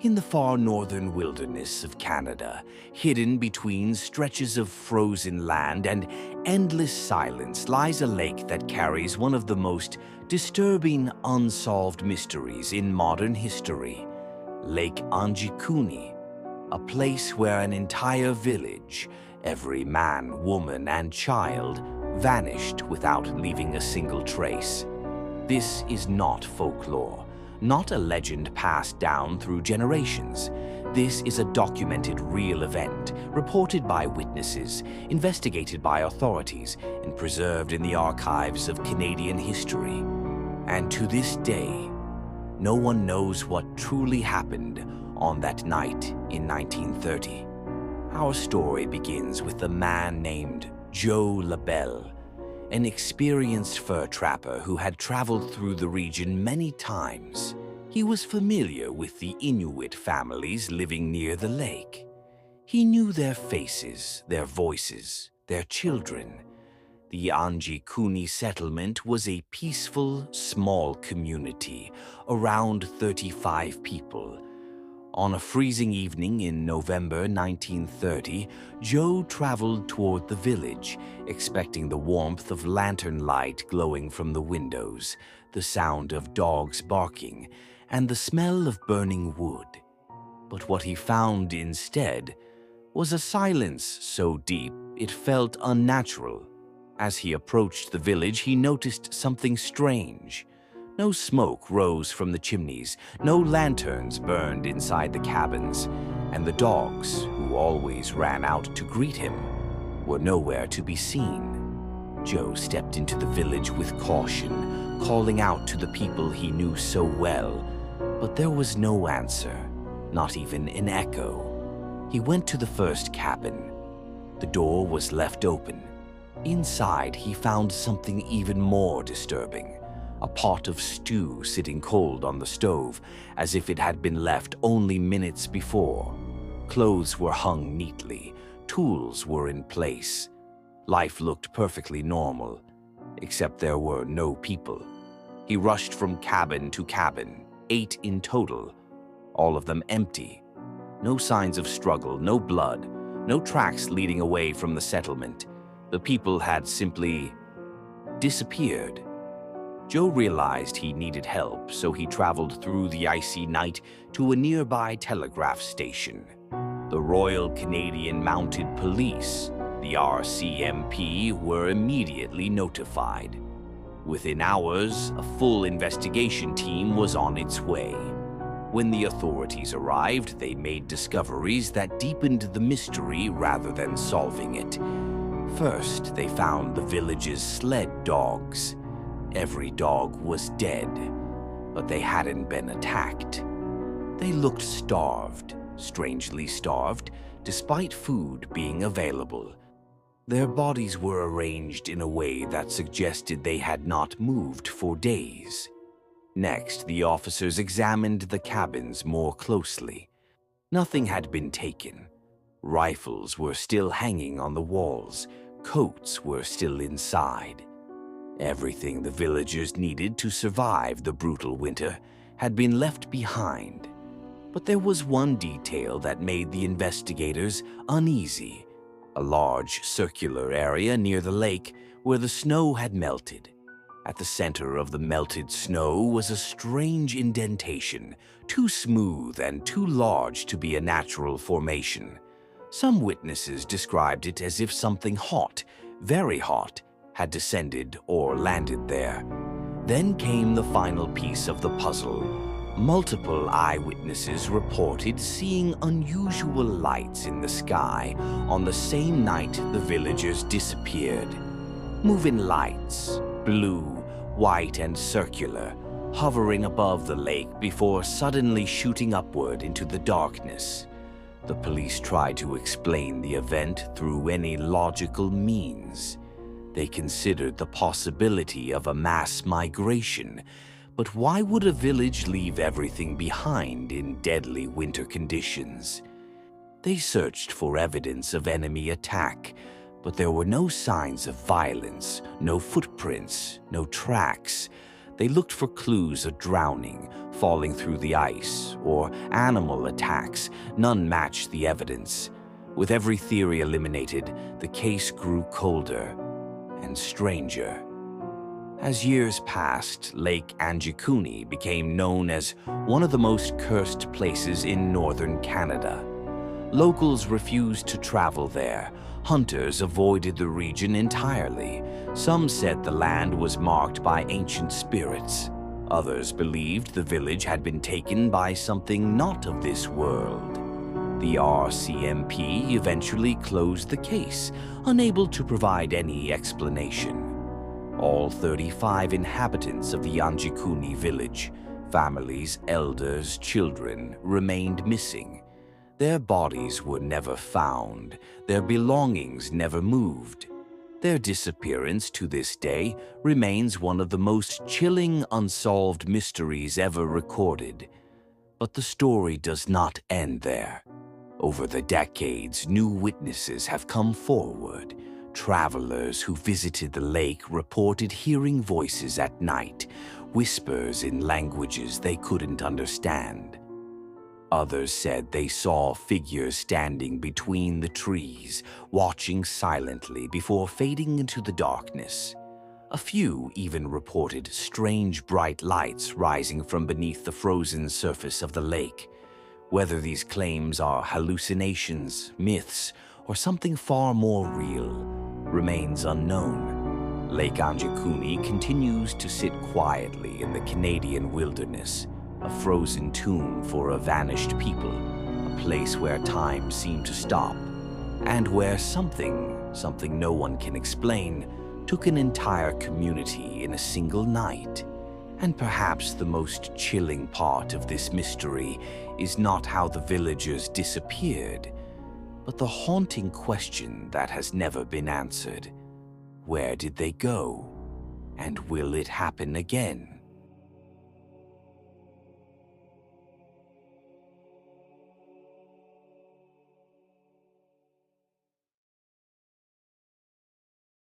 In the far northern wilderness of Canada, hidden between stretches of frozen land and endless silence, lies a lake that carries one of the most disturbing unsolved mysteries in modern history. Lake Anjikuni, a place where an entire village, every man, woman, and child, vanished without leaving a single trace. This is not folklore, not a legend passed down through generations. This is a documented real event, reported by witnesses, investigated by authorities, and preserved in the archives of Canadian history. And to this day, no one knows what truly happened on that night in 1930. Our story begins with a man named Joe LaBelle, an experienced fur trapper who had traveled through the region many times. He was familiar with the Inuit families living near the lake. He knew their faces, their voices, their children. The Anjikuni settlement was a peaceful, small community, around 35 people. On a freezing evening in November 1930, Joe traveled toward the village, expecting the warmth of lantern light glowing from the windows, the sound of dogs barking, and the smell of burning wood. But what he found instead was a silence so deep it felt unnatural. As he approached the village, he noticed something strange. No smoke rose from the chimneys, no lanterns burned inside the cabins, and the dogs, who always ran out to greet him, were nowhere to be seen. Joe stepped into the village with caution, calling out to the people he knew so well, but there was no answer, not even an echo. He went to the first cabin. The door was left open. Inside, he found something even more disturbing. A pot of stew sitting cold on the stove, as if it had been left only minutes before. Clothes were hung neatly, tools were in place. Life looked perfectly normal, except there were no people. He rushed from cabin to cabin, 8 in total, all of them empty. No signs of struggle, no blood, no tracks leading away from the settlement. The people had simply disappeared. Joe realized he needed help, so he traveled through the icy night to a nearby telegraph station. The Royal Canadian Mounted Police, the RCMP, were immediately notified. Within hours, a full investigation team was on its way. When the authorities arrived, they made discoveries that deepened the mystery rather than solving it. First, they found the village's sled dogs. Every dog was dead, but they hadn't been attacked. They looked starved, strangely starved, despite food being available. Their bodies were arranged in a way that suggested they had not moved for days. Next, the officers examined the cabins more closely. Nothing had been taken. Rifles were still hanging on the walls. Coats were still inside. Everything the villagers needed to survive the brutal winter had been left behind. But there was one detail that made the investigators uneasy: a large circular area near the lake where the snow had melted. At the center of the melted snow was a strange indentation, too smooth and too large to be a natural formation. Some witnesses described it as if something hot, very hot, had descended or landed there. Then came the final piece of the puzzle. Multiple eyewitnesses reported seeing unusual lights in the sky on the same night the villagers disappeared. Moving lights, blue, white, and circular, hovering above the lake before suddenly shooting upward into the darkness. The police tried to explain the event through any logical means. They considered the possibility of a mass migration, but why would a village leave everything behind in deadly winter conditions? They searched for evidence of enemy attack, but there were no signs of violence, no footprints, no tracks. They looked for clues of drowning, falling through the ice, or animal attacks. None matched the evidence. With every theory eliminated, the case grew colder and stranger. As years passed, Lake Anjikuni became known as one of the most cursed places in northern Canada. Locals refused to travel there. Hunters avoided the region entirely. Some said the land was marked by ancient spirits. Others believed the village had been taken by something not of this world. The RCMP eventually closed the case, unable to provide any explanation. All 35 inhabitants of the Anjikuni village, families, elders, children, remained missing. Their bodies were never found, their belongings never moved. Their disappearance to this day remains one of the most chilling unsolved mysteries ever recorded. But the story does not end there. Over the decades, new witnesses have come forward. Travelers who visited the lake reported hearing voices at night, whispers in languages they couldn't understand. Others said they saw figures standing between the trees, watching silently before fading into the darkness. A few even reported strange bright lights rising from beneath the frozen surface of the lake. Whether these claims are hallucinations, myths, or something far more real remains unknown. Lake Anjikuni continues to sit quietly in the Canadian wilderness, a frozen tomb for a vanished people, a place where time seemed to stop, and where something no one can explain, took an entire community in a single night. And perhaps the most chilling part of this mystery is not how the villagers disappeared, but the haunting question that has never been answered. Where did they go? And will it happen again?